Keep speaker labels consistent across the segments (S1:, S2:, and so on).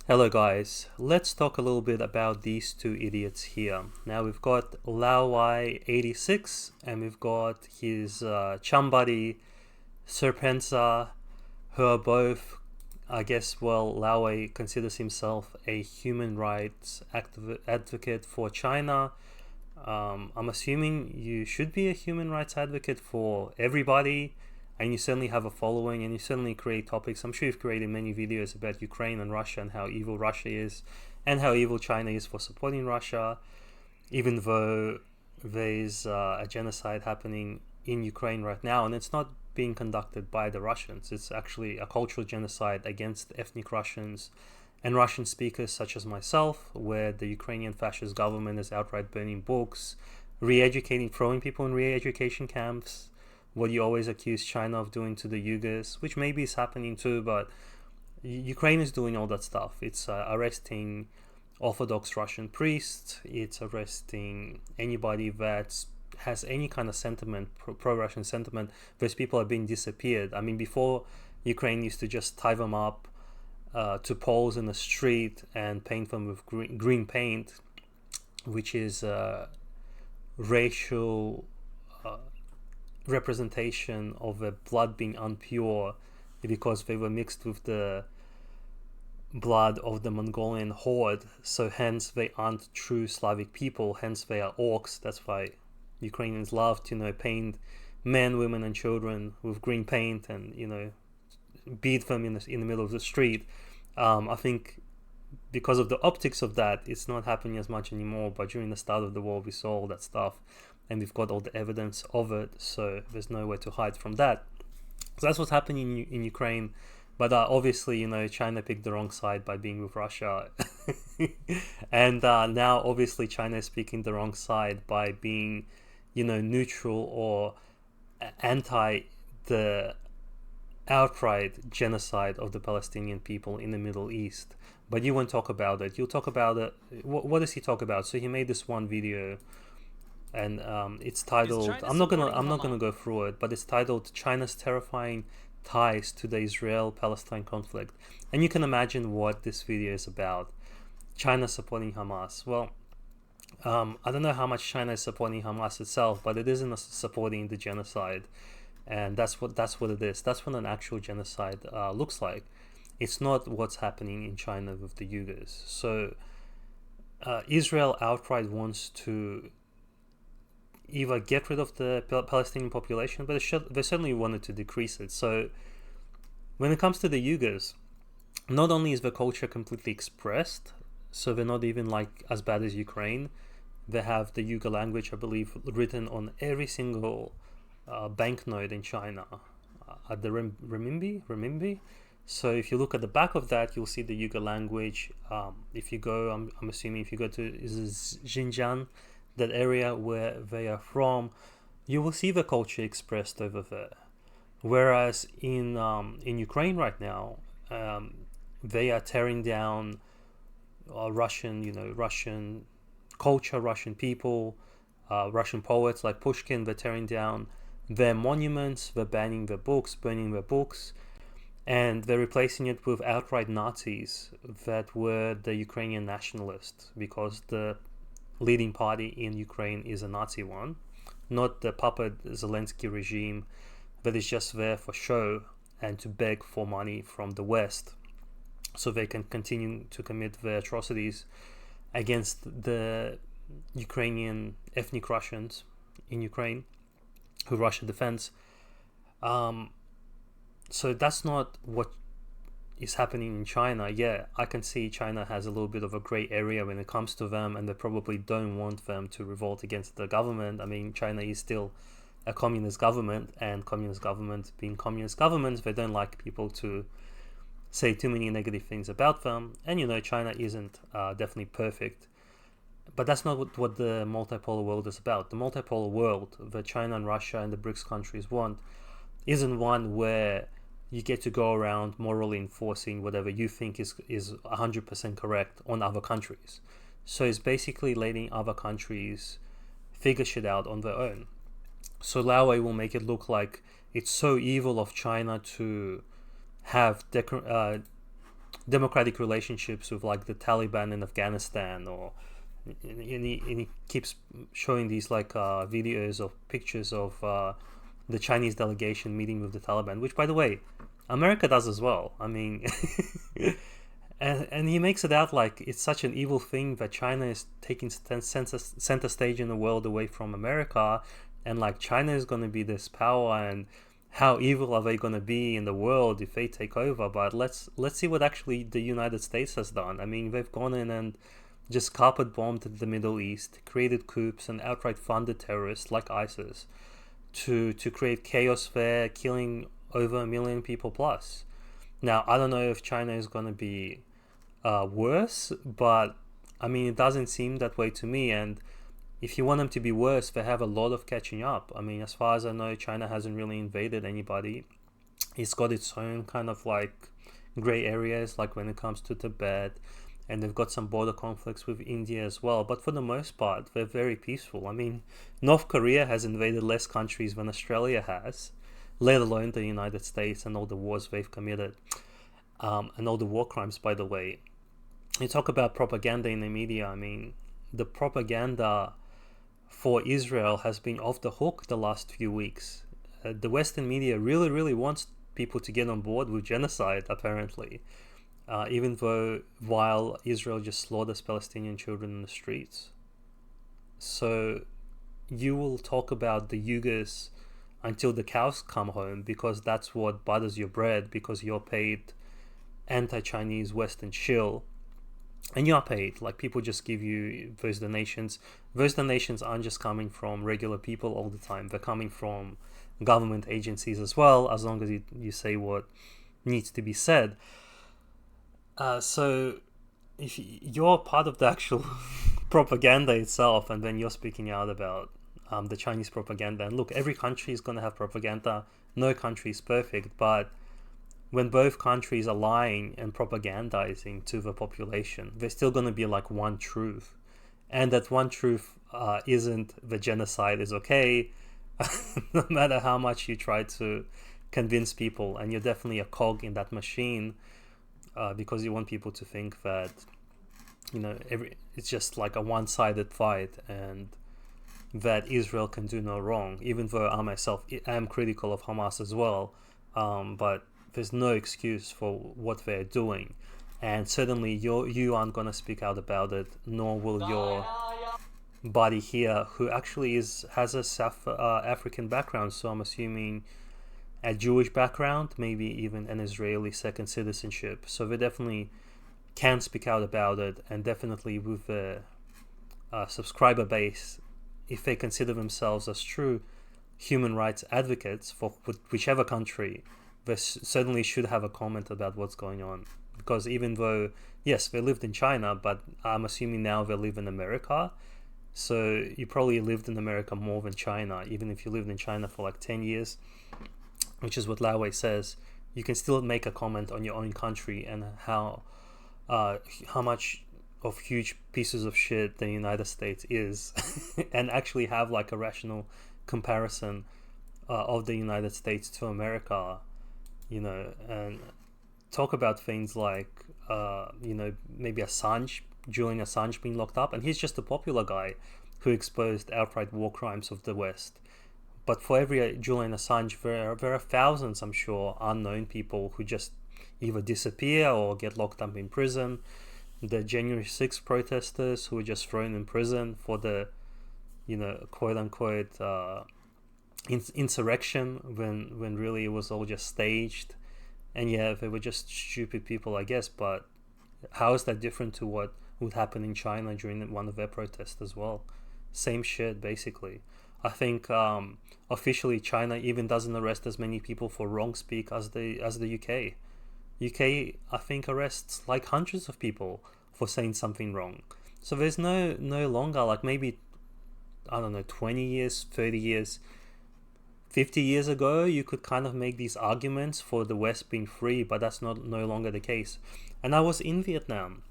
S1: Hello guys, let's talk a little bit about these two idiots here. Now we've got laowhy86 and we've got his chum buddy serpentza, who are both, I guess, well, laowhy considers himself a human rights advocate for China. I'm assuming you should be a human rights advocate for everybody, and you certainly have a following, and you certainly create topics. I'm sure you've created many videos about Ukraine and Russia and how evil Russia is, and how evil China is for supporting Russia, even though there's a genocide happening in Ukraine right now, and it's not being conducted by the Russians. It's actually a cultural genocide against ethnic Russians and Russian speakers such as myself, where the Ukrainian fascist government is outright burning books, re-educating, throwing people in re-education camps, what you always accuse China of doing to the Uyghurs, which maybe is happening too, but Ukraine is doing all that stuff. It's arresting Orthodox Russian priests, it's arresting anybody that has any kind of sentiment, pro-Russian sentiment. Those people are being disappeared. I mean, before, Ukraine used to just tie them up to poles in the street and paint them with green paint, which is racial representation of the blood being impure because they were mixed with the blood of the Mongolian horde, so hence they aren't true Slavic people, hence they are orcs. That's why Ukrainians love to paint men, women and children with green paint and beat them in the middle of the street. I think because of the optics of that, it's not happening as much anymore, but during the start of the war we saw all that stuff and we've got all the evidence of it, so there's no way to hide from that. So that's what's happening in Ukraine. But obviously, China picked the wrong side by being with Russia. And now, obviously, China is picking the wrong side by being, neutral or anti the outright genocide of the Palestinian people in the Middle East. But you won't talk about it. You'll talk about it. What does he talk about? So he made this one video, and it's titled. I'm not gonna go through it, but it's titled "China's Terrifying Ties to the Israel-Palestine Conflict," and you can imagine what this video is about. China supporting Hamas. Well, I don't know how much China is supporting Hamas itself, but it isn't supporting the genocide, and that's what it is. That's what an actual genocide looks like. It's not what's happening in China with the Uyghurs. So Israel outright wants to either get rid of the Palestinian population, but they certainly wanted to decrease it. So when it comes to the Uyghurs, not only is the culture completely expressed, so they're not even like as bad as Ukraine. They have the Uyghur language, I believe, written on every single banknote in China, at the renminbi. So if you look at the back of that, you'll see the Uyghur language. If you go, I'm assuming if you go to Xinjiang, that area where they are from, you will see the culture expressed over there. Whereas in Ukraine right now, they are tearing down Russian culture, Russian people, Russian poets like Pushkin. They're tearing down their monuments, they're banning their books, burning their books, and they're replacing it with outright Nazis that were the Ukrainian nationalists, because the leading party in Ukraine is a Nazi one, not the puppet Zelensky regime that is just there for show and to beg for money from the West so they can continue to commit their atrocities against the Ukrainian ethnic Russians in Ukraine who Russia defends. So that's not what is happening in China. Yeah, I can see China has a little bit of a gray area when it comes to them, and they probably don't want them to revolt against the government. I mean, China is still a communist government, and communist government being communist governments, they don't like people to say too many negative things about them. And China isn't definitely perfect, but that's not what the multipolar world is about. The multipolar world that China and Russia and the BRICS countries want isn't one where you get to go around morally enforcing whatever you think is 100% correct on other countries. So it's basically letting other countries figure shit out on their own. So laowhy will make it look like it's so evil of China to have democratic relationships with like the Taliban in Afghanistan, or and he keeps showing these like videos or pictures of the Chinese delegation meeting with the Taliban, which by the way America does as well. I mean, and he makes it out like it's such an evil thing that China is taking center stage in the world away from America, and like China is going to be this power, and how evil are they going to be in the world if they take over? But let's see what actually the United States has done. I mean, they've gone in and just carpet bombed the Middle East, created coups, and outright funded terrorists like ISIS to create chaos there, killing over 1 million people plus. Now, I don't know if China is going to be worse, but I mean, it doesn't seem that way to me. And if you want them to be worse, they have a lot of catching up. I mean, as far as I know, China hasn't really invaded anybody. It's got its own kind of like gray areas, like when it comes to Tibet, and they've got some border conflicts with India as well. But for the most part, they're very peaceful. I mean, North Korea has invaded less countries than Australia has, let alone the United States and all the wars they've committed, and all the war crimes, by the way. You talk about propaganda in the media. I mean, the propaganda for Israel has been off the hook the last few weeks. The Western media really, really wants people to get on board with genocide, apparently, even though while Israel just slaughters Palestinian children in the streets. So you will talk about the Uyghurs until the cows come home, because that's what butters your bread, because you're paid anti-Chinese Western shill. And you are paid, like people just give you those donations. Those donations aren't just coming from regular people all the time. They're coming from government agencies as well, as long as you say what needs to be said. So if you're part of the actual propaganda itself, and then you're speaking out about the Chinese propaganda, and look, every country is going to have propaganda. No country is perfect, but when both countries are lying and propagandizing to the population, there's still going to be like one truth. And that one truth isn't the genocide is okay, no matter how much you try to convince people. And you're definitely a cog in that machine, because you want people to think that, you know, it's just like a one-sided fight, and that Israel can do no wrong, even though I myself am critical of Hamas as well. But there's no excuse for what they're doing, and certainly you aren't going to speak out about it, nor will your buddy here, who actually has a South African background, so I'm assuming a Jewish background, maybe even an Israeli second citizenship. So they definitely can speak out about it, and definitely with a subscriber base, if they consider themselves as true human rights advocates for whichever country, they certainly should have a comment about what's going on. Because even though, yes, they lived in China, but I'm assuming now they live in America. So you probably lived in America more than China. Even if you lived in China for like 10 years, which is what laowhy says, you can still make a comment on your own country and how much of huge pieces of shit the United States is, and actually have like a rational comparison of the United States to America. You know, and talk about things like, you know, maybe Julian Assange being locked up, and he's just a popular guy who exposed outright war crimes of the West. But for every Julian Assange, there are thousands, I'm sure, unknown people who just either disappear or get locked up in prison. The January 6th protesters who were just thrown in prison for the, you know, quote-unquote insurrection, when really it was all just staged. And yeah, they were just stupid people, I guess, but how is that different to what would happen in China during one of their protests as well? Same shit, basically. I think officially China even doesn't arrest as many people for wrong speak as the UK. UK, I think, arrests like hundreds of people for saying something wrong. So there's no longer, like, maybe, I don't know, 20 years, 30 years, 50 years ago, you could kind of make these arguments for the West being free, but that's no longer the case. And I was in Vietnam.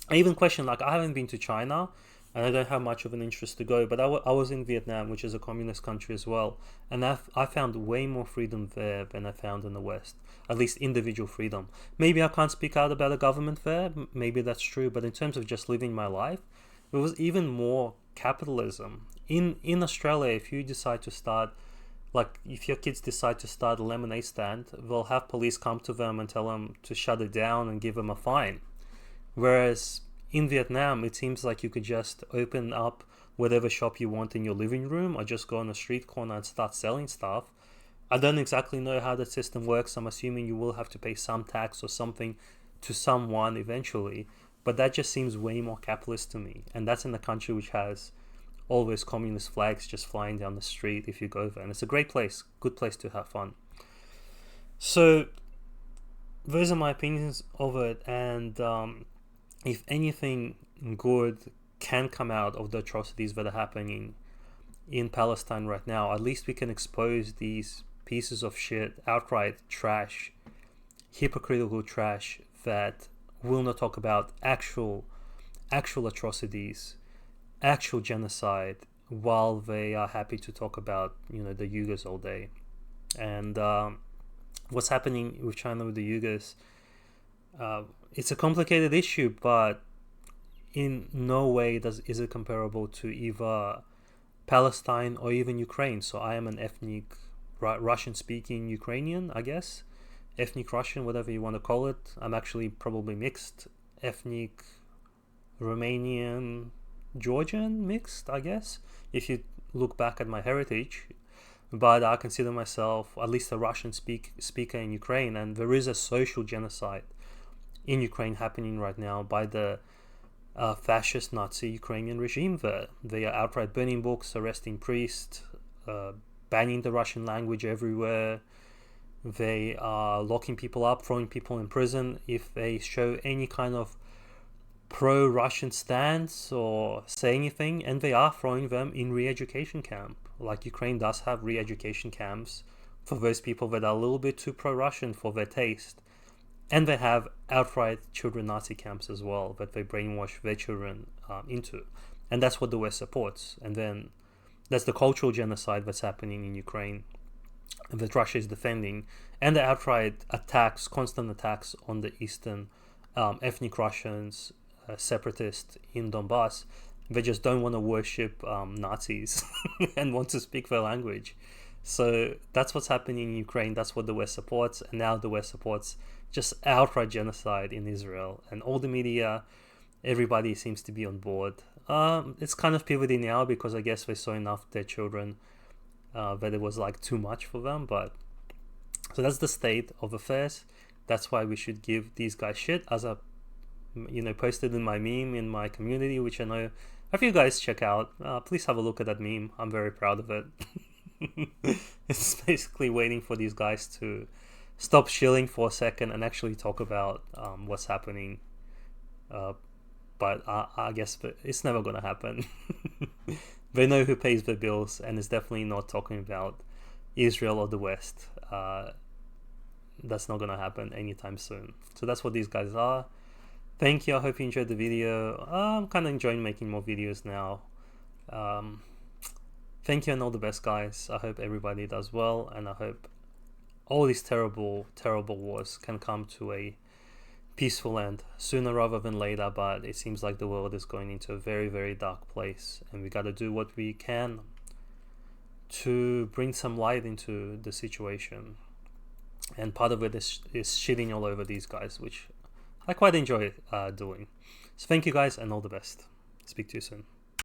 S1: I even questioned, like, I haven't been to China, and I don't have much of an interest to go. But I was in Vietnam, which is a communist country as well, and I found way more freedom there than I found in the West. At least individual freedom. Maybe I can't speak out about the government there. Maybe that's true. But in terms of just living my life, it was even more capitalism. In Australia, if you decide to start, like if your kids decide to start a lemonade stand, they'll have police come to them and tell them to shut it down and give them a fine. Whereas in Vietnam, it seems like you could just open up whatever shop you want in your living room, or just go on a street corner and start selling stuff. I don't exactly know how the system works. I'm assuming you will have to pay some tax or something to someone eventually, but that just seems way more capitalist to me. And that's in a country which has all those communist flags just flying down the street if you go there. And it's a great place, good place to have fun. So those are my opinions of it. And if anything good can come out of the atrocities that are happening in Palestine right now, at least we can expose these pieces of shit, outright trash, hypocritical trash, that will not talk about actual atrocities, actual genocide, while they are happy to talk about, the Uyghurs all day. And what's happening with China with the Uyghurs, it's a complicated issue, but in no way is it comparable to either Palestine or even Ukraine. So I am an ethnic Russian-speaking Ukrainian, I guess. Ethnic Russian, whatever you want to call it. I'm actually probably mixed, ethnic Romanian, Georgian mixed, I guess, if you look back at my heritage. But I consider myself at least a Russian speaker in Ukraine, and there is a social genocide in Ukraine happening right now by the fascist Nazi Ukrainian regime there. They are outright burning books, arresting priests, banning the Russian language everywhere. They are locking people up, throwing people in prison if they show any kind of pro-Russian stance or say anything, and they are throwing them in re-education camp. Like Ukraine does have re-education camps for those people that are a little bit too pro-Russian for their taste. And they have outright children Nazi camps as well that they brainwash their children into. And that's what the West supports. And then that's the cultural genocide that's happening in Ukraine that Russia is defending. And the outright attacks, constant attacks on the Eastern ethnic Russians, separatists in Donbass. They just don't want to worship Nazis and want to speak their language. So that's what's happening in Ukraine. That's what the West supports. And now the West supports just outright genocide in Israel. And all the media, everybody seems to be on board. It's kind of pivoting now because I guess they saw enough of their children that it was like too much for them. But so that's the state of affairs. That's why we should give these guys shit, as I posted in my meme in my community, which I know if you guys check out. Please have a look at that meme. I'm very proud of it. It's basically waiting for these guys to stop shilling for a second and actually talk about what's happening. But I guess it's never going to happen. They know who pays their bills, and it's definitely not talking about Israel or the West. That's not going to happen anytime soon. So that's what these guys are. Thank you. I hope you enjoyed the video. I'm kind of enjoying making more videos now. Thank you and all the best, guys. I hope everybody does well, and I hope all these terrible, terrible wars can come to a peaceful end sooner rather than later. But it seems like the world is going into a very, very dark place, and we got to do what we can to bring some light into the situation. And part of it is shitting all over these guys, which I quite enjoy doing. So thank you guys and all the best. Speak to you soon.